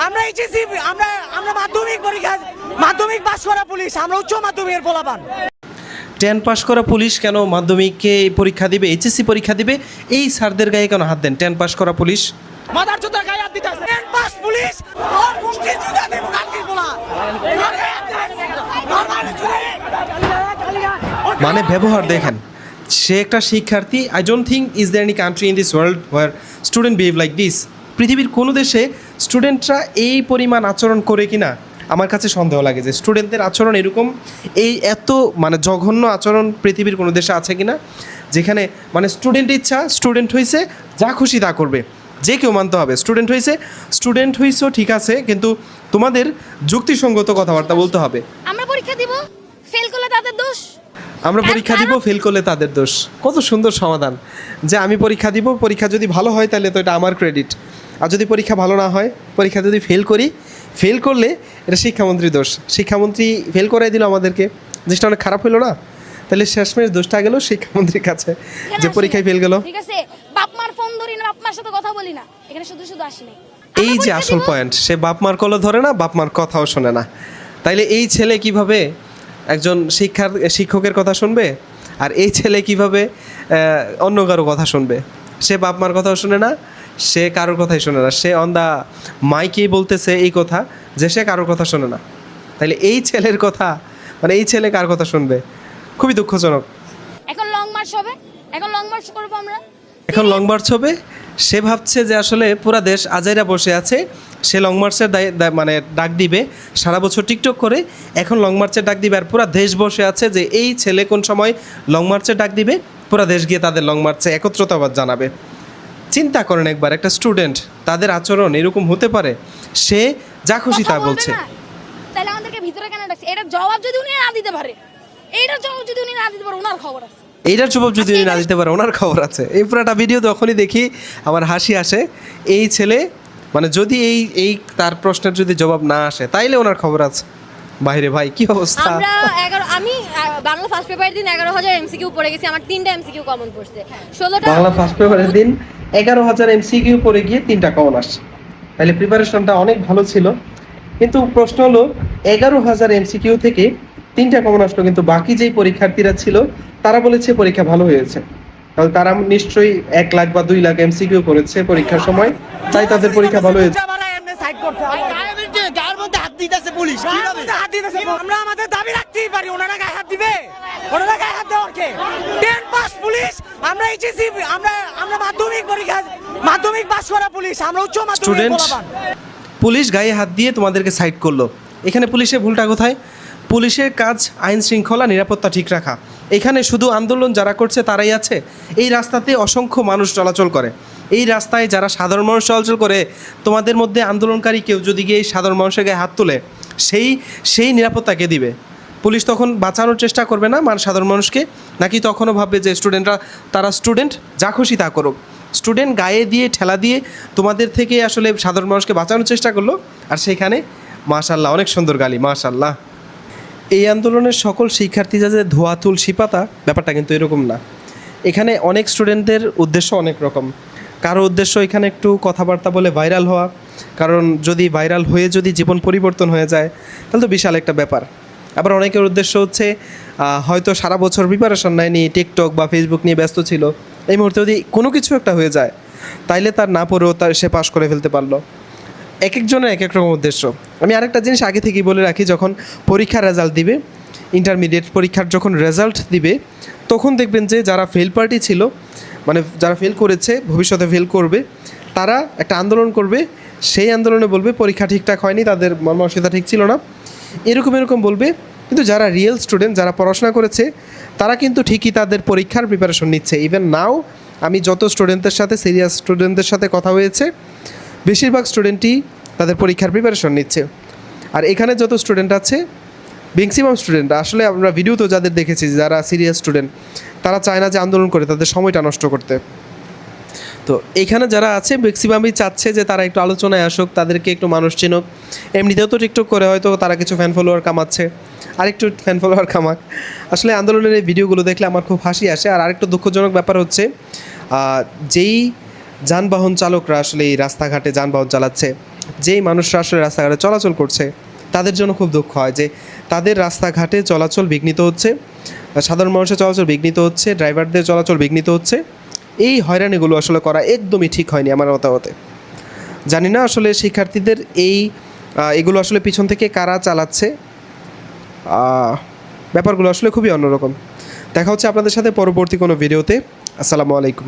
আমরা এইচএসসি আমরা মাধ্যমিক পাস করা পুলিশ, আমরা উচ্চ মাধ্যমিকের পোলাপান। 10 পাস করা পুলিশ কেন মাধ্যমিকে পরীক্ষা দিবে, এইচএসসি পরীক্ষা দিবে? এই স্যারদের গায়ে কেন হাত দেন? 10 পাস করা পুলিশ মাদার চোদার গায়ে হাত দিতেছে। 10 পাস পুলিশ ওর মুষ্টি জুতা দেব কালকে বলা। মানে ব্যবহার দেখেন, সে একটা শিক্ষার্থী। I don't think is there any country in this world where student behave like this. পৃথিবীর কোনো দেশে স্টুডেন্টরা এই পরিমাণ আচরণ করে কি না, আমার কাছে সন্দেহ লাগে যে স্টুডেন্টদের আচরণ এরকম, এই এত মানে জঘন্য আচরণ পৃথিবীর কোনো দেশে আছে কি না, যেখানে মানে স্টুডেন্ট ইচ্ছা, স্টুডেন্ট হয়েছে যা খুশি তা করবে, যে কেউ মানতে হবে। স্টুডেন্ট হয়েছো ঠিক আছে, কিন্তু তোমাদের যুক্তিসঙ্গত কথাবার্তা বলতে হবে। আমরা পরীক্ষা দিব, ফেল করলে তাদের দোষ। আমরা পরীক্ষা দিব, ফেল করলে তাদের দোষ। কত সুন্দর সমাধান, যে আমি পরীক্ষা দিব, পরীক্ষা যদি ভালো হয় তাহলে তো এটা আমার ক্রেডিট, আর যদি পরীক্ষা ভালো না হয়, পরীক্ষা যদি ফেল করলে এটা শিক্ষামন্ত্রীর দোষ। শিক্ষামন্ত্রী ফেল করাই দিল আমাদেরকে, জিনিসটা অনেক খারাপ হলো না? তাহলে শেষমেশ দোষটা গেল শিক্ষামন্ত্রীর কাছে যে পরীক্ষায় ফেল গেল। ঠিক আছে, বাপ মার ফোন ধরি না, বাপ মার সাথে কথা বলি না, এখানে শুধু আসি নাই। এই যে আসল পয়েন্ট, সে বাপ মার কলও ধরে না, বাপ মার কথাও শোনে না। তাইলে এই ছেলে কিভাবে একজন শিক্ষকের কথা শুনবে, আর এই ছেলে কিভাবে অন্য কারো কথা শুনবে? সে বাপ মার কথাও শুনে না, সে কারোর কথাই শোনে না, সে অন দা মাইকেই বলতেছে এই কথা যে সে কারোর কথা শোনে না। তাইলে এই ছেলের কথা, মানে এই ছেলে কার কথা শুনবে? খুবই দুঃখজনক। এখন লং মার্চ হবে, এখন লং মার্চ করবো আমরা। এখন লং মার্চ হবে, সে ভাবছে যে আসলে পুরা দেশ আজাইরা বসে আছে, সে লং মার্চের মানে ডাক দিবে, সারা বছর টিকটক করে এখন লং মার্চের ডাক দিবে, আর পুরা দেশ বসে আছে যে এই ছেলে কোন সময় লং মার্চের ডাক দিবে, পুরা দেশ গিয়ে তাদের লং মার্চে একত্রতাবাদ জানাবে। চিন্তা করেন একবার, একটা স্টুডেন্ট, তাদের আচরণ এরকম হতে পারে, সে যা খুশি তা বলছে। তাহলে আমাদেরকে ভিতরে কেন ডাকছে? এটা জবাব যদি উনি না দিতে পারে, এইটার জবাব যদি উনি না দিতে পারে, ওনার খবর আছে। এইটার জবাব যদি উনি না দিতে পারে, ওনার খবর আছে। এই পুরাটা ভিডিও যখনই দেখি আমার হাসি আসে। এই ছেলে মানে যদি এই তার প্রশ্নের যদি জবাব না আসে, তাইলে ওনার খবর আছে। বাইরে ভাই কি অবস্থা। আমি বাংলা ফার্স্ট পেপারের দিন 11,000 এমসিকিউ পড়ে গেছি, আমার 3টা এমসিকিউ কমন পড়ছে। 16টা বাংলা ফার্স্ট পেপারের দিন 11,000 এমসিকিউ পড়ে গিয়ে 3টা কমন আসছে। তাহলে প্রিপারেশনটা অনেক ভালো ছিল, কিন্তু প্রশ্ন হলো 11,000 এমসিকিউ থেকে 3টা কমন আসলো, কিন্তু বাকি যেই পরীক্ষার্থীরা ছিল তারা বলেছে পরীক্ষা ভালো হয়েছে। তাহলে তারা নিশ্চয়ই 1 লাখ বা 2 লাখ এমসিকিউ করেছে পরীক্ষার সময়, তাই তাদের পরীক্ষা ভালো হয়েছে। আমরা আমাদের দাবি রাখতেই পারি, ওনারা গায়ে হাত দিবে? ওনারা গায়ে হাত দেওয়ার কে? 10 পাস পুলিশ, আমরা এইচএসসি আমরা মাধ্যমিক পাস করা পুলিশ, আমরা উচ্চ মাধ্যমিকের পোলাপান। পুলিশ গায়ে হাত দিয়ে তোমাদেরকে সাইড করলো। এখানে পুলিশের ভুলটা কোথায়? পুলিশের কাজ আইন শৃঙ্খলা নিরাপত্তা ঠিক রাখা। এখানে শুধু আন্দোলন যারা করছে তারাই আছে? এই রাস্তাতে অসংখ্য মানুষ চলাচল করে, এই রাস্তায় যারা সাধারণ মানুষ চলাচল করে, তোমাদের মধ্যে আন্দোলনকারী কেউ যদি গিয়ে সাধারণ মানুষের গায়ে হাত তোলে, সেই নিরাপত্তা কে দিবে? পুলিশ তখন বাঁচানোর চেষ্টা করবে না সাধারণ মানুষকে? নাকি তখনও ভাববে যে স্টুডেন্টরা, তারা স্টুডেন্ট, যা খুশি তা করুক? স্টুডেন্ট গায়ে দিয়ে ঠেলা দিয়ে তোমাদের থেকে আসলে সাধারণ মানুষকে বাঁচানোর চেষ্টা করলো, আর সেখানে মাশাআল্লাহ অনেক সুন্দর গালি, মাশাআল্লাহ। এই আন্দোলনের সকল শিক্ষার্থী যে ধোয়া তুলসী পাতা, ব্যাপারটা কিন্তু এরকম না। এখানে অনেক স্টুডেন্টদের উদ্দেশ্য অনেক রকম। কারো উদ্দেশ্য এখানে একটু কথাবার্তা বলে ভাইরাল হওয়া, কারণ যদি ভাইরাল হয়ে যদি জীবন পরিবর্তন হয়ে যায় তাহলে তো বিশাল একটা ব্যাপার। আবার অনেকের উদ্দেশ্য হচ্ছে হয়তো সারা বছর প্রিপারেশন নেয়নি, টিকটক বা ফেসবুক নিয়ে ব্যস্ত ছিল, এই মুহূর্তে যদি কোনো কিছু একটা হয়ে যায় তাইলে তার না পড়েও সে পাশ করে ফেলতে পারলো। এক একজনের এক এক রকম উদ্দেশ্য। আমি আরেকটা জিনিস আগে থেকেই বলে রাখি, যখন পরীক্ষার রেজাল্ট দিবে, ইন্টারমিডিয়েট পরীক্ষার যখন রেজাল্ট দিবে, তখন দেখবেন যে যারা ফেল পার্টি ছিল, মানে যারা ফেল করেছে, ভবিষ্যতে ফেল করবে, তারা একটা আন্দোলন করবে। সেই আন্দোলনে বলবে পরীক্ষা ঠিকঠাক হয়নি, তাদের মানসিকতা ঠিক ছিল না, এরকম বলবে। কিন্তু যারা রিয়েল স্টুডেন্ট, যারা পড়াশোনা করেছে, তারা কিন্তু ঠিকই তাদের পরীক্ষার প্রিপারেশন নিচ্ছে। ইভেন নাও আমি যত স্টুডেন্টদের সাথে, সিরিয়াস স্টুডেন্টদের সাথে কথা হয়েছে, বেশিরভাগ স্টুডেন্টই তাদের পরীক্ষার প্রিপারেশন নিচ্ছে। আর এখানে যত স্টুডেন্ট আছে, ম্যাক্সিমাম স্টুডেন্ট, আসলে আমরা ভিডিওতেও যাদের দেখেছি যারা সিরিয়াস স্টুডেন্ট, তারা চায় না যে আন্দোলন করে তাদের সময়টা নষ্ট করতে। তো এখানে যারা আছে ম্যাক্সিমামই চাচ্ছে যে তারা একটু আলোচনায় আসুক, তাদেরকে একটু মানুষ চিনুক। এমনিতেও তো টিকটক করে হয়তো তারা কিছু ফ্যান ফলোয়ার কামাচ্ছে, আরেকটু ফ্যান ফলোয়ার কামাক। আসলে আন্দোলনের এই ভিডিওগুলো দেখলে আমার খুব হাসি আসে। আর আরেকটু দুঃখজনক ব্যাপার হচ্ছে, যেই যানবাহন চালকরা আসলে এই রাস্তাঘাটে যানবাহন চালাচ্ছে, যেই মানুষরা আসলে রাস্তাঘাটে চলাচল করছে তাদের জন্য খুব দুঃখ হয় যে তাদের রাস্তাঘাটে চলাচল বিঘ্নিত হচ্ছে, সাধারণ মানুষের চলাচল বিঘ্নিত হচ্ছে, ড্রাইভারদের চলাচল বিঘ্নিত হচ্ছে। এই হয়রানিগুলো আসলে করা একদমই ঠিক হয়নি আমার মতামতে। জানি না আসলে শিক্ষার্থীদের এগুলো আসলে পিছন থেকে কারা চালাচ্ছে, ব্যাপারগুলো আসলে খুবই অন্যরকম। দেখা হচ্ছে আপনাদের সাথে পরবর্তী কোনো ভিডিওতে। আসসালামু আলাইকুম।